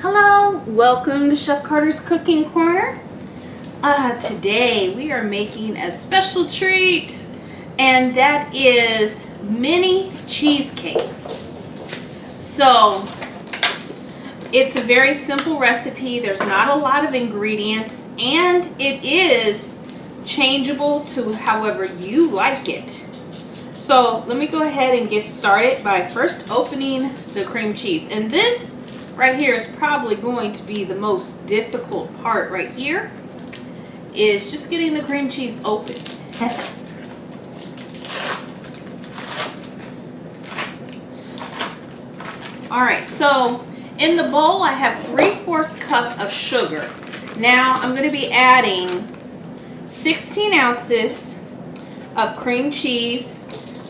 Hello, welcome to Chef Carter's Cooking Corner. Today we are making a special treat, and that is mini cheesecakes. So it's a very simple recipe. There's not a lot of ingredients, and it is changeable to however you like it. So let me go ahead and get started by first opening the cream cheese. And this right here is probably going to be the most difficult part right here, is just getting the cream cheese open. Alright, so in the bowl I have 3/4 cup of sugar. Now I'm going to be adding 16 ounces of cream cheese.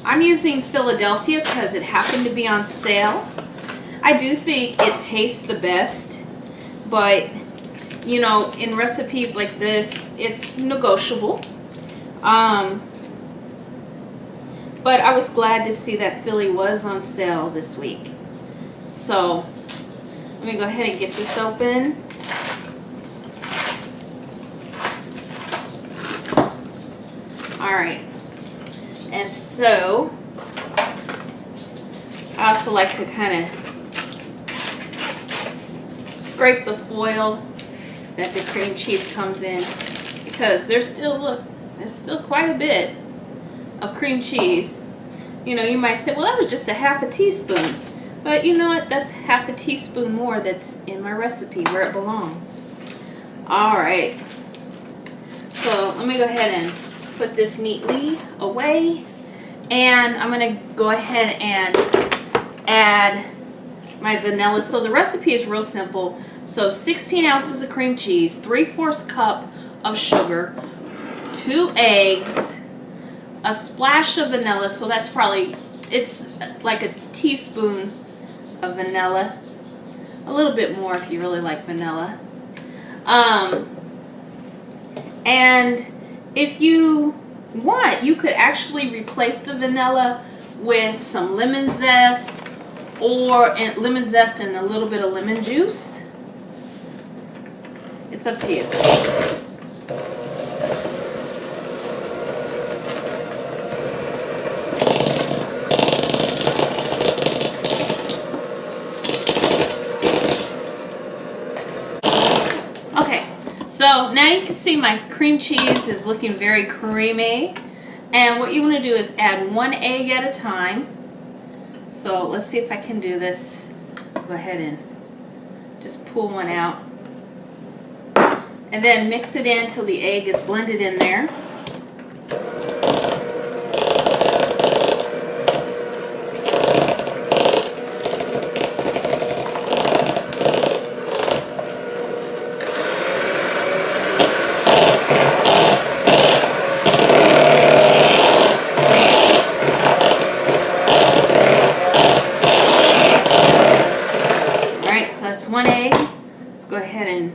I'm using Philadelphia because it happened to be on sale. I do think it tastes the best, but you know, in recipes like this, it's negotiable. But I was glad to see that Philly was on sale this week. So let me go ahead and get this open. Alright, and so I also like to kind of scrape the foil that the cream cheese comes in, because there's still quite a bit of cream cheese. You know, you might say, well, that was just a half a teaspoon, but you know what, that's half a teaspoon more that's in my recipe where it belongs. Alright, so let me go ahead and put this neatly away, and I'm going to go ahead and add my vanilla. So the recipe is real simple. So 16 ounces of cream cheese, 3/4 cup of sugar, 2 eggs, a splash of vanilla. So that's probably, it's like a teaspoon of vanilla, a little bit more if you really like vanilla. And if you want, you could actually replace the vanilla with some lemon zest, or lemon zest and a little bit of lemon juice. It's up to you. Okay, so now you can see my cream cheese is looking very creamy. And what you want to do is add 1 egg at a time. So let's see if I can do this. Go ahead and just pull one out. And then mix it in until the egg is blended in there. Alright, so that's 1 egg. Let's go ahead and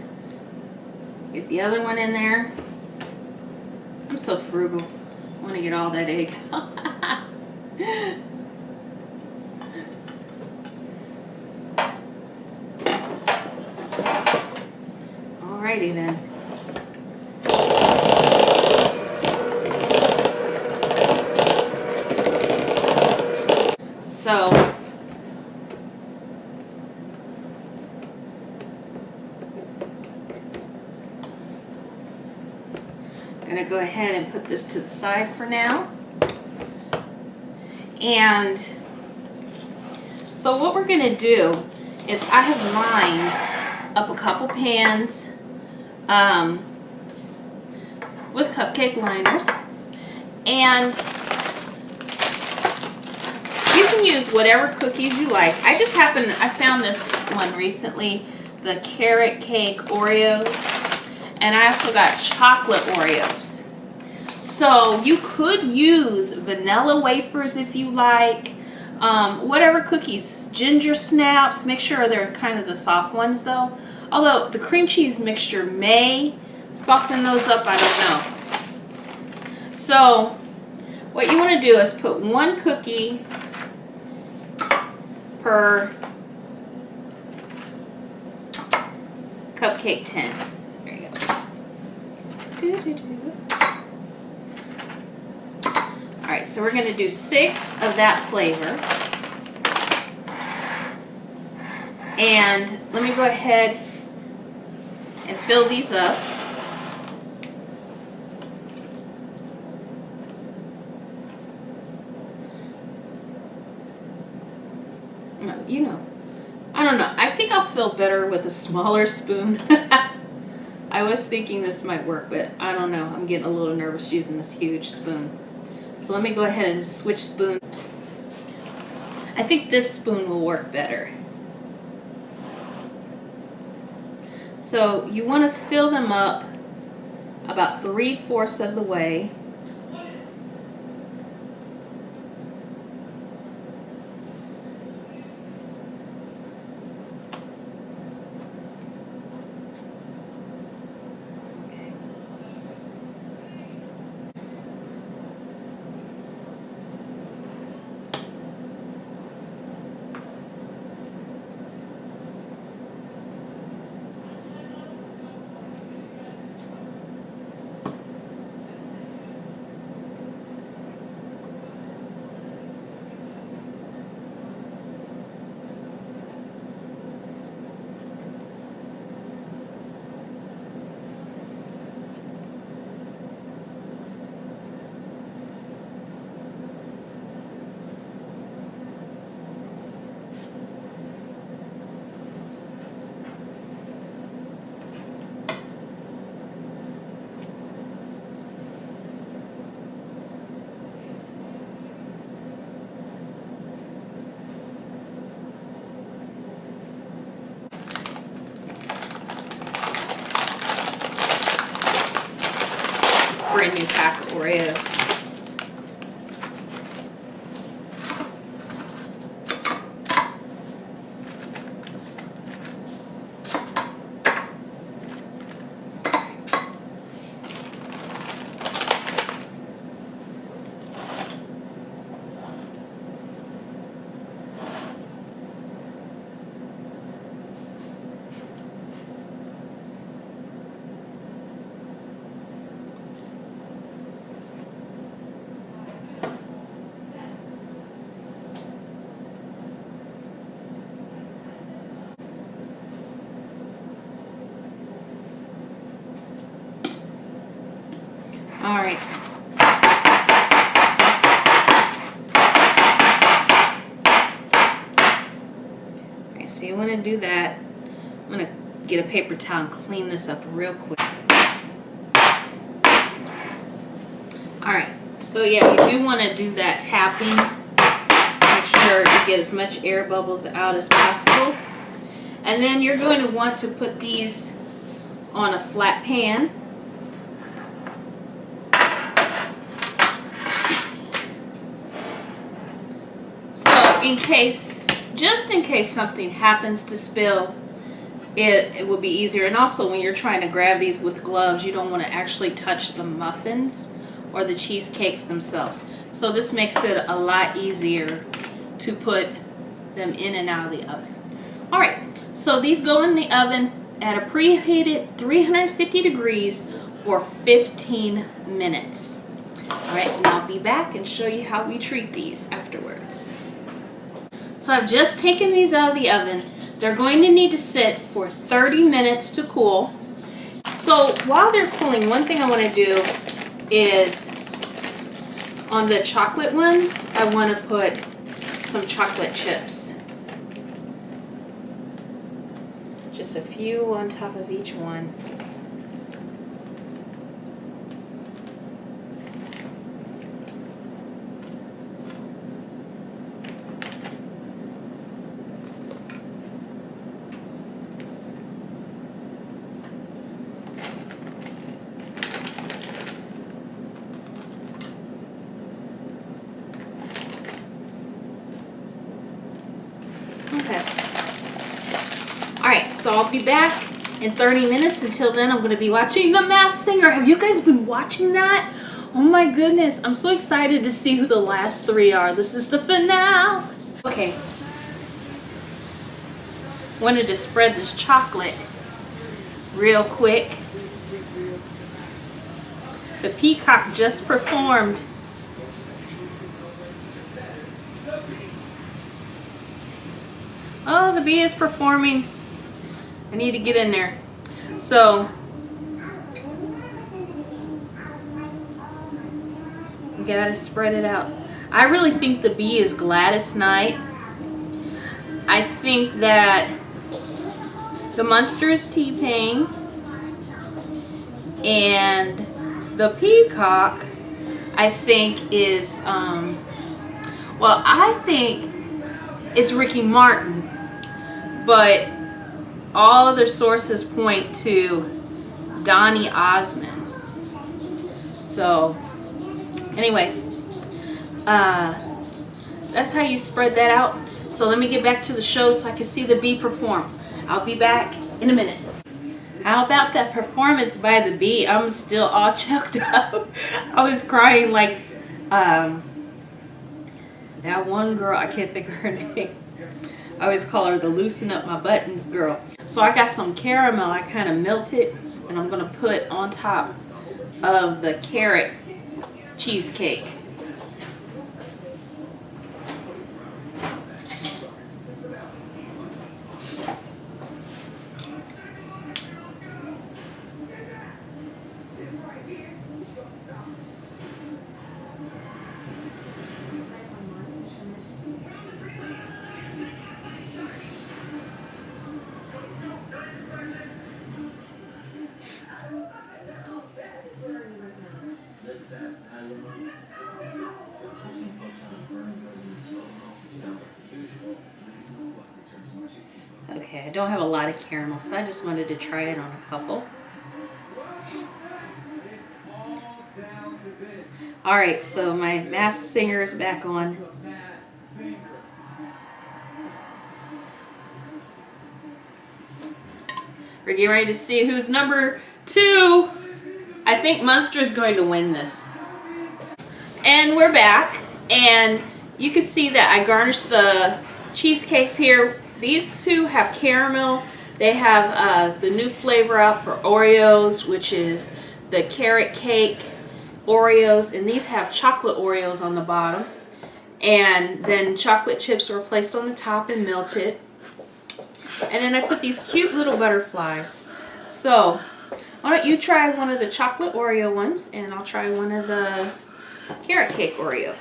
get the other one in there. I'm so frugal. I want to get all that egg. Alrighty then. So I'm going to go ahead and put this to the side for now. And so what we're going to do is, I have lined up a couple pans with cupcake liners, and you can use whatever cookies you like. I found this one recently, the carrot cake Oreos. And I also got chocolate Oreos. So you could use vanilla wafers if you like. Whatever cookies. Ginger snaps. Make sure they're kind of the soft ones though. Although the cream cheese mixture may soften those up, I don't know. So what you want to do is put 1 cookie per cupcake tin. There you go. Alright, so we're going to do 6 of that flavor. And let me go ahead and fill these up. No, you know, I don't know. I think I'll feel better with a smaller spoon. I was thinking this might work, but I don't know. I'm getting a little nervous using this huge spoon. So let me go ahead and switch spoons. I think this spoon will work better. So you want to fill them up about 3/4 of the way. Brand new pack of Oreos. All right. All right, so you want to do that. I'm going to get a paper towel and clean this up real quick. All right, so yeah, you do want to do that tapping. Make sure you get as much air bubbles out as possible. And then you're going to want to put these on a flat pan. Just in case something happens to spill, it will be easier. And also when you're trying to grab these with gloves, you don't want to actually touch the muffins or the cheesecakes themselves. So this makes it a lot easier to put them in and out of the oven. All right, so these go in the oven at a preheated 350 degrees for 15 minutes. All right, and I'll be back and show you how we treat these afterwards. So I've just taken these out of the oven. They're going to need to sit for 30 minutes to cool. So while they're cooling, one thing I want to do is on the chocolate ones, I want to put some chocolate chips. Just a few on top of each one. Okay. Alright, so I'll be back in 30 minutes. Until then, I'm going to be watching The Masked Singer. Have you guys been watching that? Oh my goodness. I'm so excited to see who the last 3 are. This is the finale. Okay. Wanted to spread this chocolate real quick. The peacock just performed. Oh, the bee is performing. I need to get in there. So, you gotta spread it out. I really think the bee is Gladys Knight. I think that the Munster is T-Pain. And the peacock, I think, is, well, I think it's Ricky Martin. But all other sources point to Donny Osmond. So, anyway, that's how you spread that out. So let me get back to the show so I can see the bee perform. I'll be back in a minute. How about that performance by the bee? I'm still all choked up. I was crying like that one girl, I can't think of her name. I always call her the loosen up my buttons girl. So I got some caramel I kind of melted and I'm gonna put on top of the carrot cheesecake. Okay, I don't have a lot of caramel, so I just wanted to try it on a couple. Alright, so my Masked Singer is back on. We're getting ready to see who's number 2. I think Munster is going to win this. And we're back, and you can see that I garnished the cheesecakes here. These two have caramel. They have the new flavor out for Oreos, which is the carrot cake Oreos, and these have chocolate Oreos on the bottom. And then chocolate chips were placed on the top and melted. And then I put these cute little butterflies. So, why don't you try one of the chocolate Oreo ones, and I'll try one of the carrot cake Oreo.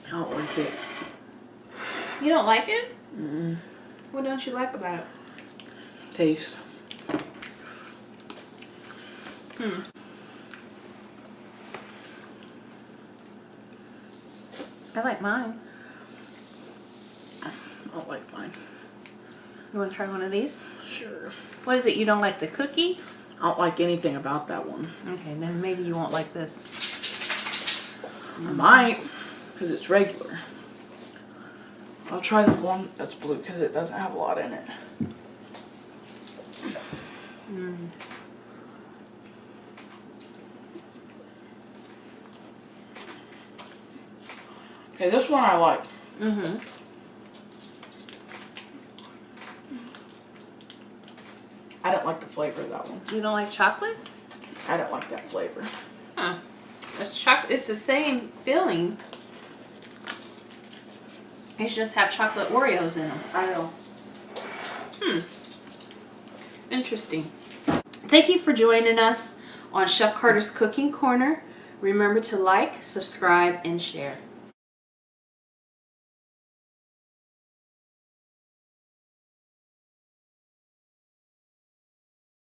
I don't like it. You don't like it? Mm-mm. What don't you like about it? Taste. I like mine. I don't like mine. You want to try one of these? Sure. What is it? You don't like the cookie? I don't like anything about that one. Okay, then maybe you won't like this. I might, because it's regular. I'll try the one that's blue because it doesn't have a lot in it. Okay, this one I like. I don't like the flavor of that one. You don't like chocolate? I don't like that flavor. Huh. It's chocolate. It's the same filling. It's just have chocolate Oreos in them. I know. Interesting. Thank you for joining us on Chef Carter's Cooking Corner. Remember to like, subscribe, and share.